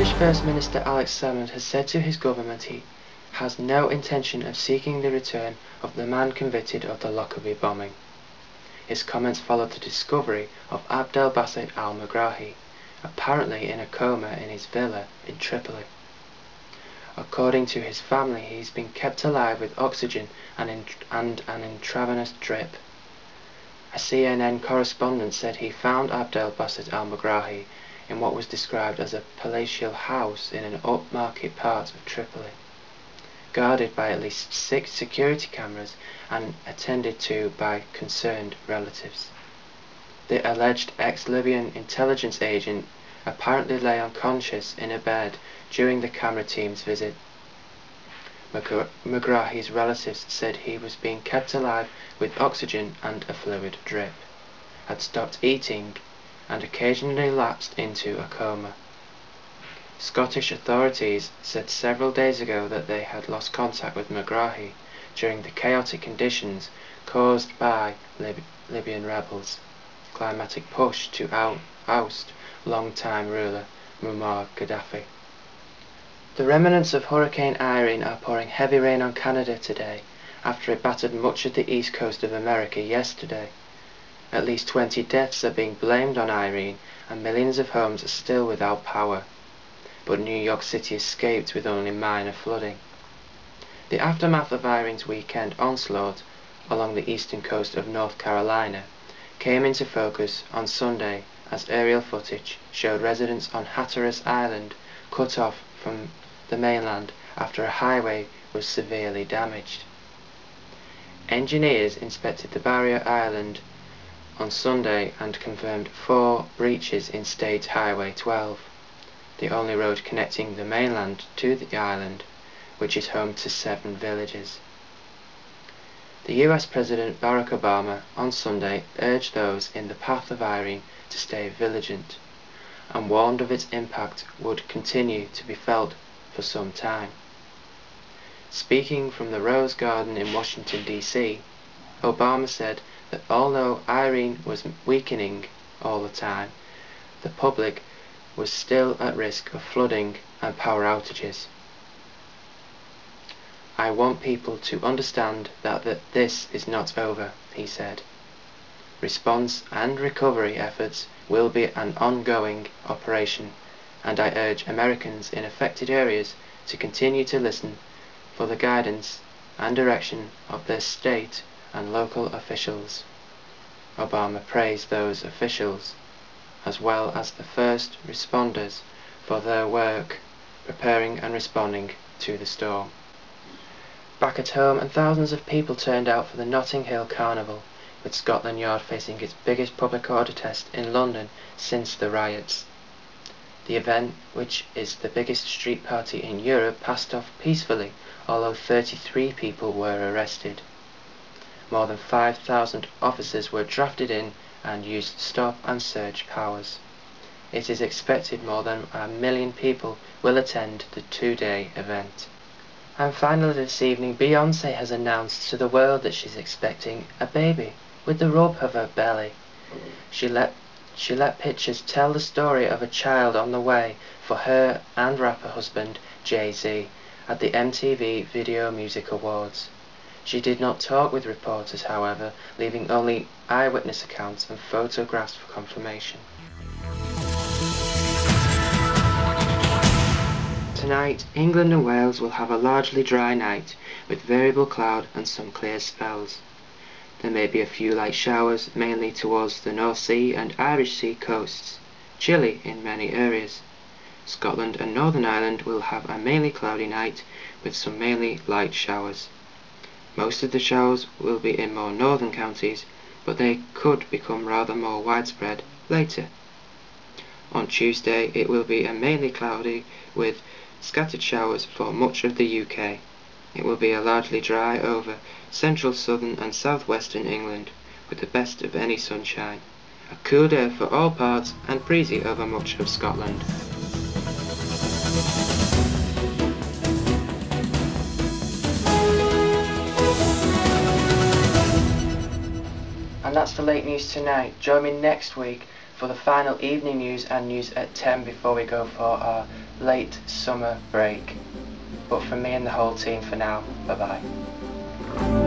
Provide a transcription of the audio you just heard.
Scottish First Minister Alex Salmond has said to his government he has no intention of seeking the return of the man convicted of the Lockerbie bombing. His comments followed the discovery of Abdel Basset al-Megrahi, apparently in a coma in his villa in Tripoli. According to his family, he's been kept alive with oxygen and an intravenous drip. A CNN correspondent said he found Abdel Basset al-Megrahi in what was described as a palatial house in an upmarket part of Tripoli, guarded by at least 6 security cameras and attended to by concerned relatives. The alleged ex-Libyan intelligence agent apparently lay unconscious in a bed during the camera team's visit. Megrahi's relatives said he was being kept alive with oxygen and a fluid drip, had stopped eating, and occasionally lapsed into a coma. Scottish authorities said several days ago that they had lost contact with Megrahi during the chaotic conditions caused by Libyan rebels' climatic push to oust long-time ruler Muammar Gaddafi. The remnants of Hurricane Irene are pouring heavy rain on Canada today after it battered much of the east coast of America yesterday. At least 20 deaths are being blamed on Irene, and millions of homes are still without power. But New York City escaped with only minor flooding. The aftermath of Irene's weekend onslaught along the eastern coast of North Carolina came into focus on Sunday as aerial footage showed residents on Hatteras Island cut off from the mainland after a highway was severely damaged. Engineers inspected the barrier island on Sunday and confirmed 4 breaches in State Highway 12, the only road connecting the mainland to the island, which is home to 7 villages. The US President Barack Obama on Sunday urged those in the path of Irene to stay vigilant, and warned of its impact would continue to be felt for some time. Speaking from the Rose Garden in Washington, D.C., Obama said that although Irene was weakening all the time, the public was still at risk of flooding and power outages. "I want people to understand that this is not over," he said. "Response and recovery efforts will be an ongoing operation, and I urge Americans in affected areas to continue to listen for the guidance and direction of their state and local officials." Obama praised those officials, as well as the first responders, for their work preparing and responding to the storm. Back at home, and thousands of people turned out for the Notting Hill Carnival, with Scotland Yard facing its biggest public order test in London since the riots. The event, which is the biggest street party in Europe, passed off peacefully, although 33 people were arrested. More than 5,000 officers were drafted in and used stop and search powers. It is expected more than 1 million people will attend the 2-day event. And finally this evening, Beyoncé has announced to the world that she's expecting a baby with the rub of her belly. She let pictures tell the story of a child on the way for her and rapper husband Jay-Z at the MTV Video Music Awards. She did not talk with reporters, however, leaving only eyewitness accounts and photographs for confirmation. Tonight, England and Wales will have a largely dry night, with variable cloud and some clear spells. There may be a few light showers, mainly towards the North Sea and Irish Sea coasts. Chilly in many areas. Scotland and Northern Ireland will have a mainly cloudy night, with some mainly light showers. Most of the showers will be in more northern counties, but they could become rather more widespread later. On Tuesday it will be a mainly cloudy with scattered showers for much of the UK. It will be a largely dry over central, southern and southwestern England, with the best of any sunshine. A cool day for all parts and breezy over much of Scotland. And that's the late news tonight. Join me next week for the final evening news and news at 10 before we go for our late summer break. But from me and the whole team for now, bye bye.